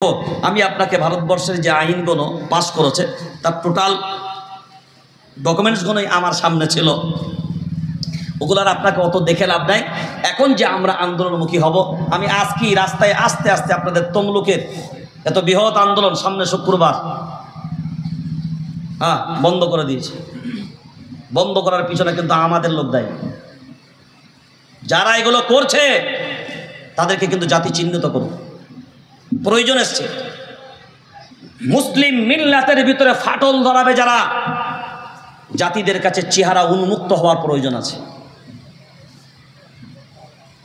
আমি আপনাকে ভারতবর্ষের যে আইনগুলো পাস করেছে তার টোটাল ডকুমেন্টসগুলোই আমার সামনে ছিল। ওগুলার আপনাকে অত দেখে লাভ নাই। এখন যে আমরা আন্দোলনমুখী হব, আমি আজকেই রাস্তায় আস্তে আস্তে আপনাদের তমলুকের এত বৃহৎ আন্দোলন সামনে শুক্রবার বন্ধ করে দিয়েছে। বন্ধ করার পিছনে কিন্তু আমাদের লোক দায়ী। যারা এগুলো করছে তাদেরকে কিন্তু জাতি চিহ্নিত করুন। প্রয়োজন এসছে মুসলিম মিল্লাতের ভিতরে ফাটল ধরাবে যারা, জাতিদের কাছে চেহারা উন্মুক্ত হওয়ার প্রয়োজন আছে।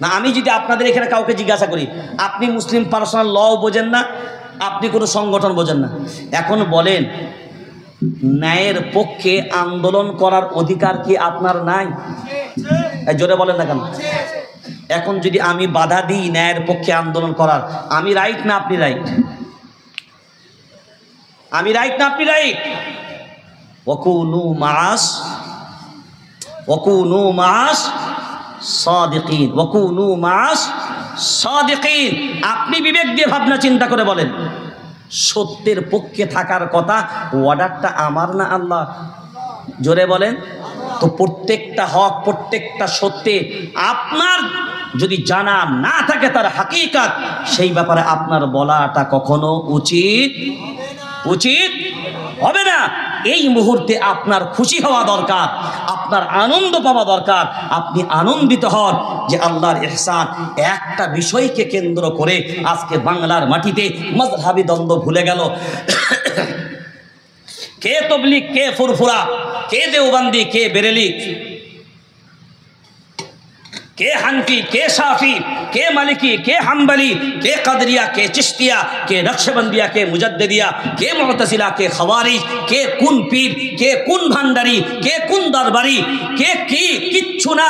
না, আমি যদি আপনাদের এখানে কাউকে জিজ্ঞাসা করি, আপনি মুসলিম পার্সোনাল ল বোঝেন না, আপনি কোনো সংগঠন বোঝেন না, এখন বলেন ন্যায়ের পক্ষে আন্দোলন করার অধিকার কি আপনার নাই? জোরে বলেন না কেন? এখন যদি আমি বাধা দিই ন্যায়ের পক্ষে আন্দোলন করার, আমি রাইট না আপনি রাইট? আমি রাইট না আপনি রাইট? ওয়াকুনু মাস সাদিকিন, ওয়াকুনু মাস সাদিকিন। আপনি বিবেক দিয়ে ভাবনা চিন্তা করে বলেন, সত্যের পক্ষে থাকার কথা, অর্ডারটা আমার না আল্লাহ? জোরে বলেন তো। প্রত্যেকটা হক, প্রত্যেকটা সত্যে আপনার যদি জানা না থাকে তার হাকিকাত, সেই ব্যাপারে আপনার বলাটা কখনো উচিত হবে না। এই মুহূর্তে আপনার খুশি হওয়া দরকার, আপনার আনন্দ পাওয়া দরকার। আপনি আনন্দিত হন যে আল্লাহর ইহসান। একটা বিষয়কে কেন্দ্র করে আজকে বাংলার মাটিতে মাযহাবী দ্বন্দ্ব ভুলে গেল। কে তবলিগ, কে ফুরফুরা, কে দেওবন্দি, কে বেরেলি, কে হানফি, কে শাফি, কে মালিকি, কে হাম্বলি, কে কাদরিয়া, কে চিশতিয়া, কে নকশবন্দিয়া, কে মুজাদ্দিদিয়া, কে মুতাসিলা, কে খাওয়ারিজ, কে কোন পীর, কে কোন ভান্ডারি, কে কোন দরবারি, কে কি, কিচ্ছু না।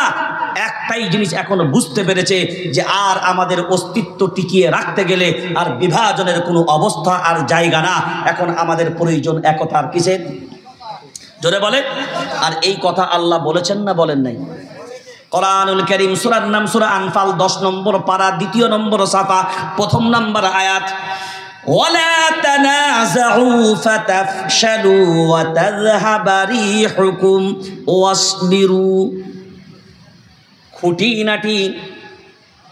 একটাই জিনিস এখনো বুঝতে পেরেছে যে আর আমাদের অস্তিত্ব টিকিয়ে রাখতে গেলে আর বিভাজনের কোনো অবস্থা আর জায়গা না। এখন আমাদের প্রয়োজন একতার। কিসের? জোরে বলে। আর এই কথা আল্লাহ বলেছেন না বলেন নাই? কোরআনুল কারীম সূরার নাম সূরা আনফাল 10 নম্বর পারা 2 নম্বর সাফা 1 নম্বর আয়াত, ওয়ালা তানাযাউ ফাতাফশালু ওয়া তাযহাবা রিহুকুম ওয়াসবিরু। খুঁটিনাটি,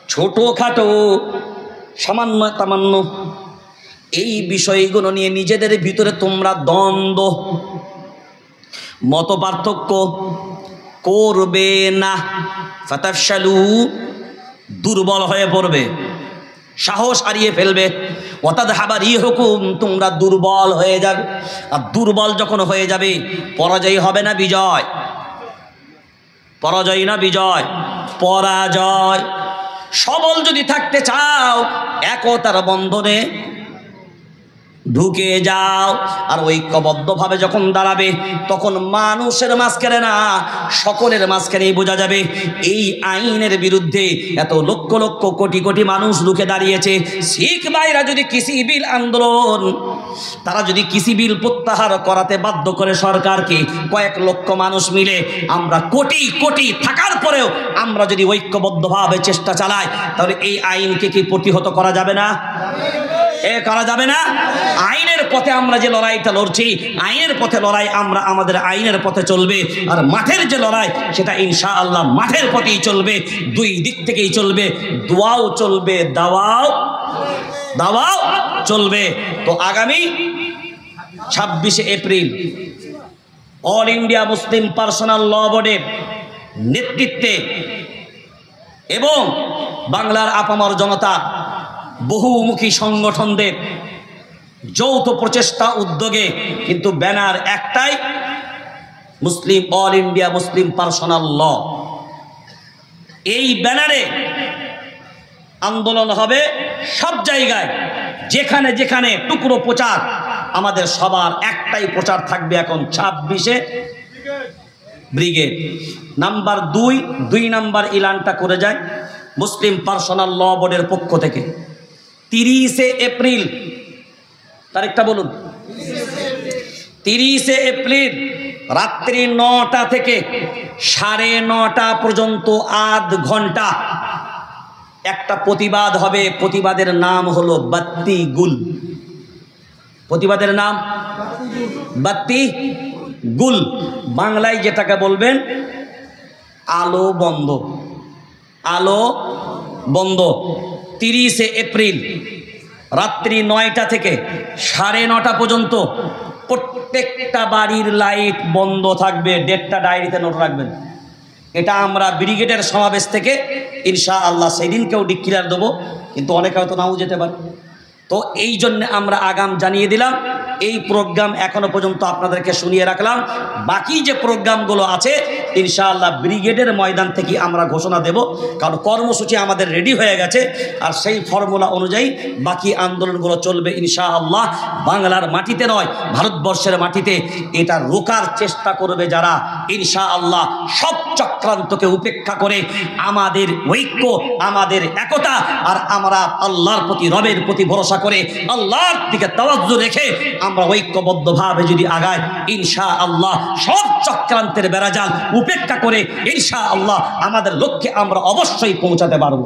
ছোটখাটো, সামান্য তামান্য এই বিষয়গুলো নিয়ে নিজেদের ভিতরে তোমরা দ্বন্দ্ব, মত পার্থক্য করবে না। ফাতাফশালু, দুর্বল হয়ে পড়বে, সাহস হারিয়ে ফেলবে। ওয়াতাযহাবা রিহুকুম, তোমরা দুর্বল হয়ে যাবে। আর দুর্বল যখন হয়ে যাবে, পরাজয় হবে না বিজয়? পরাজয় না বিজয়? পরাজয়। সবল যদি থাকতে চাও, একতার বন্ধনে ঢুকে যাও। আর ঐক্যবদ্ধভাবে যখন দাঁড়াবে, তখন মানুষের মাঝখানে না, সকলের মাঝখানেই বোঝা যাবে এই আইনের বিরুদ্ধে এত লক্ষ লক্ষ কোটি কোটি মানুষ রুখে দাঁড়িয়েছে। শিখ ভাইরা যদি কৃষি বিল আন্দোলন, তারা যদি কৃষি বিল প্রত্যাহার করাতে বাধ্য করে সরকারকে, কয়েক লক্ষ মানুষ মিলে, আমরা কোটি কোটি থাকার পরেও আমরা যদি ঐক্যবদ্ধভাবে চেষ্টা চালাই, তাহলে এই আইনকে কি প্রতিহত করা যাবে না? করা যাবে না? আইনের পথে আমরা যে লড়াইটা লড়ছি, আইনের পথে লড়াই, আমরা আমাদের আইনের পথে চলবে। আর মাঠের যে লড়াই, সেটা ইনশাআল্লাহ মাঠের পথেই চলবে, দুই দিক থেকেই চলবে। দোয়াও চলবে, দাওয়াও চলবে। তো আগামী 26শে April all India Muslim personal law বোর্ডের নেতৃত্বে এবং বাংলার আপামর জনতা বহুমুখী সংগঠনদের যৌথ প্রচেষ্টা উদ্যোগে কিন্তু ব্যানার একটাই, মুসলিম অল ইন্ডিয়া মুসলিম পার্সোনাল ল। এই ব্যানারে আন্দোলন হবে সব জায়গায়, যেখানে যেখানে টুকরো প্রচার। আমাদের সবার একটাই প্রচার থাকবে এখন, 26শে ব্রিগেড। নাম্বার 2 নাম্বার ইলানটা করে যায় মুসলিম পার্সোনাল ল বোর্ডের পক্ষ থেকে। 30শে এপ্রিল, তারিখটা বলুন। 30শে এপ্রিল রাত্রি 9টা থেকে 9:30 পর্যন্ত আধ ঘন্টা একটা প্রতিবাদ হবে। প্রতিবাদের নাম হলো বাত্তি গুল। প্রতিবাদের নাম বাতি গুল, বাংলায় যেটাকে বলবেন আলো বন্ধ। আলো বন্ধ 30 এপ্রিল রাত্রি 9টা থেকে 9:30 পর্যন্ত প্রত্যেকটা বাড়ির লাইট বন্ধ থাকবে। ডেটটা ডায়েরিতে নোট রাখবেন। এটা আমরা ব্রিগেডের সমাবেশ থেকে ইনশাআল্লাহ সেদিনকেও ডিক্লেয়ার দেবো, কিন্তু অনেকে হয়তো নাও যেতে পারে। তো এই জন্য আমরা আগাম জানিয়ে দিলাম। এই প্রোগ্রাম এখনো পর্যন্ত আপনাদেরকে শুনিয়ে রাখলাম। বাকি যে প্রোগ্রামগুলো আছে ইনশাআল্লাহ ব্রিগেডের ময়দান থেকে আমরা ঘোষণা দেব, কারণ কর্মসূচি আমাদের রেডি হয়ে গেছে। আর সেই ফর্মুলা অনুযায়ী বাকি আন্দোলনগুলো চলবে ইনশাআল্লাহ। বাংলার মাটিতে নয়, ভারতবর্ষের মাটিতে এটা রোকার চেষ্টা করবে যারা, ইনশাআল্লাহ সব চক্রান্তকে উপেক্ষা করে আমাদের ঐক্য, আমাদের একতা, আর আমরা আল্লাহর প্রতি, রবের প্রতি ভরসা করে আল্লাহর দিকে তাওয়াজ্জু রেখে আমরা ঐক্যবদ্ধভাবে যদি আগাই, ইনশাআল্লাহ সব চক্রান্তের বেড়াজাল উপেক্ষা করে ইনশাআল্লাহ আমাদের লক্ষ্যে আমরা অবশ্যই পৌঁছাতে পারবো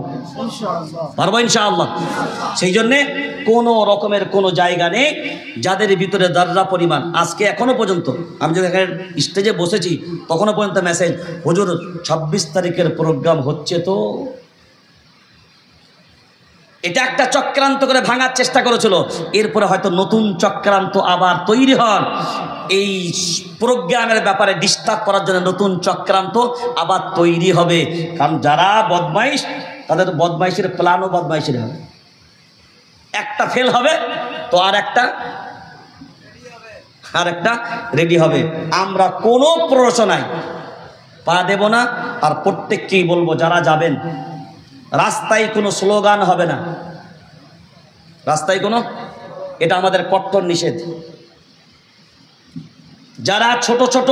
ইনশাআল্লাহ। সেই জন্যে কোনো রকমের কোনো জায়গা নেই যাদের ভিতরে দাররা পরিমাণ। আজকে এখনো পর্যন্ত আমি যখন এখানে স্টেজে বসেছি তখনও পর্যন্ত মেসেজ, হুজুর 26 তারিখের প্রোগ্রাম হচ্ছে তো। এটা একটা চক্রান্ত করে ভাঙার চেষ্টা করেছিল, এরপরে হয়তো নতুন চক্রান্ত আবার তৈরি হন। এই প্রোগ্রামের ব্যাপারে ডিস্টার্ব করার জন্য নতুন চক্রান্ত আবার তৈরি হবে। কারণ যারা বদমাইশ তাদের বদমাইশের প্ল্যানও বদমাইশের হবে। একটা ফেল হবে তো আর একটা রেডি হবে। আমরা কোনো প্ররোচনায় পা দেব না। আর প্রত্যেককেই বলবো, যারা যাবেন রাস্তায় কোনো স্লোগান হবে না, রাস্তায় কোনো, এটা আমাদের কঠোর নিষেধ। যারা ছোট ছোট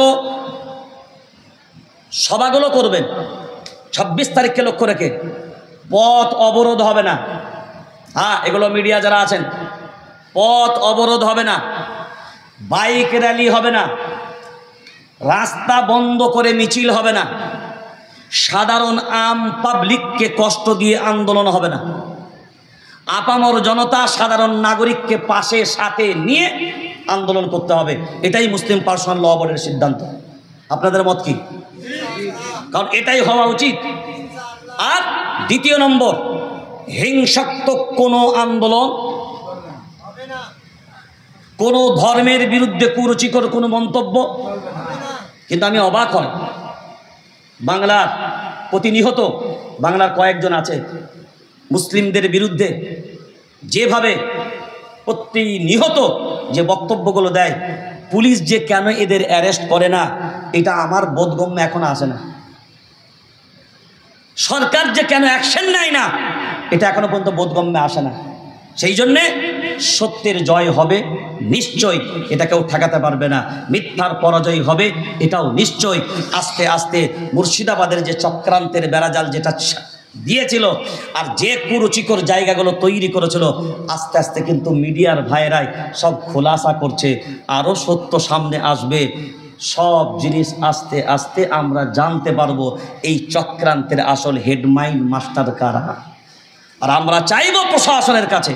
সভাগুলো করবেন 26 তারিখকে লক্ষ্য রেখে, পথ অবরোধ হবে না। হ্যাঁ, এগুলো মিডিয়া যারা আছেন, পথ অবরোধ হবে না, বাইক র্যালি হবে না, রাস্তা বন্ধ করে মিছিল হবে না, সাধারণ আম পাবলিককে কষ্ট দিয়ে আন্দোলন হবে না, আপামর জনতা সাধারণ নাগরিককে পাশে সাথে নিয়ে আন্দোলন করতে হবে। এটাই মুসলিম পার্সোনাল ল বোর্ডের সিদ্ধান্ত। আপনাদের মত কি? কারণ এটাই হওয়া উচিত। আর দ্বিতীয় নম্বর, হিংসাত্মক কোনো আন্দোলন, কোনো ধর্মের বিরুদ্ধে কুরুচিকর কোনো মন্তব্য। কিন্তু আমি অবাক হই, বাংলার প্রতিনিহত বাংলার কয়েকজন আছে মুসলিমদের বিরুদ্ধে যেভাবে প্রতিনিহত যে বক্তব্যগুলো দেয়, পুলিশ যে কেন এদের অ্যারেস্ট করে না এটা আমার বোধগম্য এখন আসে না। সরকার যে কেন অ্যাকশন নেয় না এটা এখনো পর্যন্ত বোধগম্যে আসে না। সেই জন্যে সত্যের জয় হবে নিশ্চয়, এটা কেউ ঠেকাতে পারবে না। মিথ্যার পরাজয় হবে এটাও নিশ্চয়। আস্তে আস্তে মুর্শিদাবাদের যে চক্রান্তের বেড়াজাল যেটা দিয়েছিল আর যে কুরুচিকর জায়গাগুলো তৈরি করেছিল, আস্তে আস্তে কিন্তু মিডিয়ার ভাইয়েরাই সব খোলাসা করছে। আরও সত্য সামনে আসবে। সব জিনিস আস্তে আস্তে আমরা জানতে পারবো এই চক্রান্তের আসল হেডমাইন্ড মাস্টার কারা। আর আমরা চাইব প্রশাসনের কাছে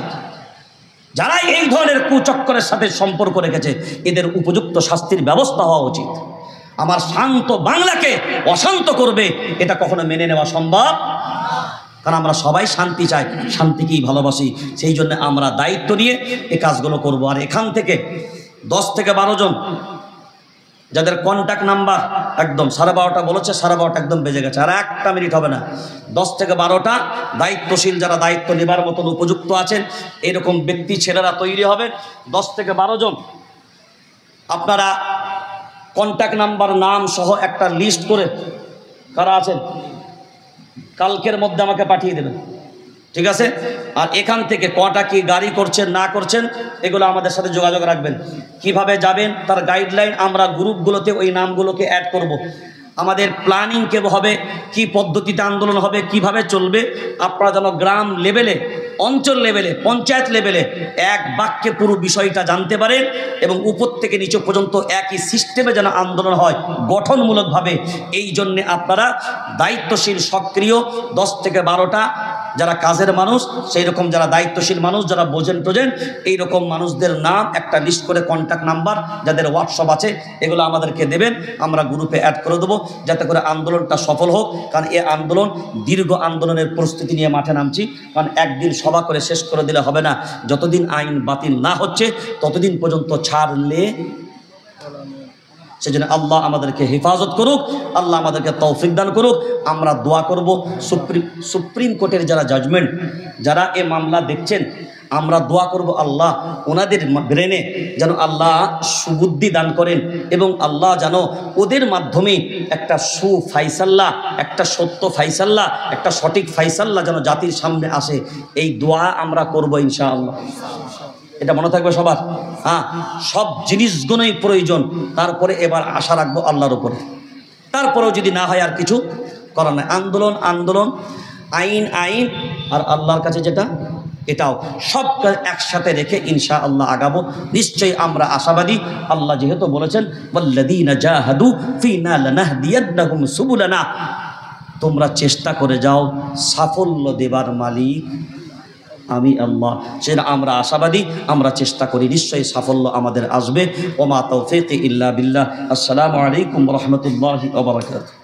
যারা এই ধরনের কুচক্রের সাথে সম্পর্ক রেখেছে এদের উপযুক্ত শাস্তির ব্যবস্থা হওয়া উচিত। আমার শান্ত বাংলাকে অশান্ত করবে এটা কখনো মেনে নেওয়া সম্ভব, কারণ আমরা সবাই শান্তি চাই, শান্তিকেই ভালোবাসি। সেই জন্য আমরা দায়িত্ব নিয়ে এই কাজগুলো করব। আর এখান থেকে 10 থেকে 12 জন যাদের কন্ট্যাক্ট নাম্বার একদম 12:30 বলেছে, 12:30 একদম বেজে গেছে, আর 1 মিনিট হবে না। 10 থেকে 12টা দায়িত্বশীল যারা দায়িত্ব নেবার মতন উপযুক্ত আছেন এরকম ব্যক্তি ছেলেরা তৈরি হবে। 10 থেকে 12 জন আপনারা কন্ট্যাক্ট নাম্বার নাম সহ একটা লিস্ট করে কারা আছেন কালকের মধ্যে আমাকে পাঠিয়ে দেবেন, ঠিক আছে? আর এখান থেকে কটা কি গাড়ি করছেন না করছেন এগুলো আমাদের সাথে যোগাযোগ রাখবেন। কিভাবে যাবেন তার গাইডলাইন আমরা গ্রুপগুলোতে ওই নামগুলোকে অ্যাড করব। আমাদের প্ল্যানিং কে হবে, কি পদ্ধতিতে আন্দোলন হবে, কিভাবে চলবে, আপনারা যেন গ্রাম লেভেলে, অঞ্চল লেভেলে, পঞ্চায়েত লেভেলে এক বাক্যে পুরো বিষয়টা জানতে পারেন এবং উপর থেকে নিচে পর্যন্ত একই সিস্টেমে যেন আন্দোলন হয় গঠনমূলকভাবে। এই জন্যে আপনারা দায়িত্বশীল সক্রিয় 10 থেকে 12টা যারা কাজের মানুষ, সেই রকম যারা দায়িত্বশীল মানুষ, যারা বোঝেন টোঝেন, এইরকম মানুষদের নাম একটা লিস্ট করে কন্ট্যাক্ট নাম্বার যাদের হোয়াটসঅ্যাপ আছে এগুলো আমাদেরকে দেবেন, আমরা গ্রুপে অ্যাড করে দেবো, যাতে করে আন্দোলনটা সফল হোক। কারণ এই আন্দোলন দীর্ঘ আন্দোলনের প্রস্তুতি নিয়ে মাঠে নামছি। কারণ একদিন সভা করে শেষ করে দিলে হবে না, যতদিন আইন বাতিল না হচ্ছে ততদিন পর্যন্ত ছাড়লে। সেজন্য আল্লাহ আমাদেরকে হেফাজত করুক, আল্লাহ আমাদেরকে তৌফিক দান করুক। আমরা দোয়া করব সুপ্রিম কোর্টের যারা জাজমেন্ট, যারা এ মামলা দেখছেন, আমরা দোয়া করব আল্লাহ ওনাদের ব্রেনে যেন আল্লাহ সুবুদ্ধি দান করেন এবং আল্লাহ যেন ওদের মাধ্যমে একটা ফাইসাল্লাহ, একটা সত্য ফাইসাল্লাহ, একটা সঠিক ফাইসাল্লাহ যেন জাতির সামনে আসে। এই দোয়া আমরা করব ইনশাআল্লাহ। এটা মনে থাকবে সবার। হ্যাঁ, সব জিনিসগুলোই প্রয়োজন। তারপরে এবার আশা রাখবো আল্লাহর উপরে। তারপরেও যদি না হয় আর কিছু করার নাই। আন্দোলন আন্দোলন, আইন আইন, আর আল্লাহর কাছে যেটা এটাও, সব একসাথে রেখে ইনশাআল্লাহ আগাবো। নিশ্চয়ই আমরা আশাবাদী। আল্লাহ যেহেতু বলেছেন ওয়াল্লাযীনা জাহাদু ফীনা লানাহদিয়ান্নাহুম সুবুলানা, তোমরা চেষ্টা করে যাও, সাফল্য দেবার মালিক আমি আল্লাহ। সেটা আমরা আশাবাদী, আমরা চেষ্টা করি, নিশ্চয়ই সাফল্য আমাদের আসবে। ওমা তাওফীকি ইল্লা বিল্লাহ। আসসালামু আলাইকুম ওয়া রাহমাতুল্লাহি ওয়া বারাকাতুহু।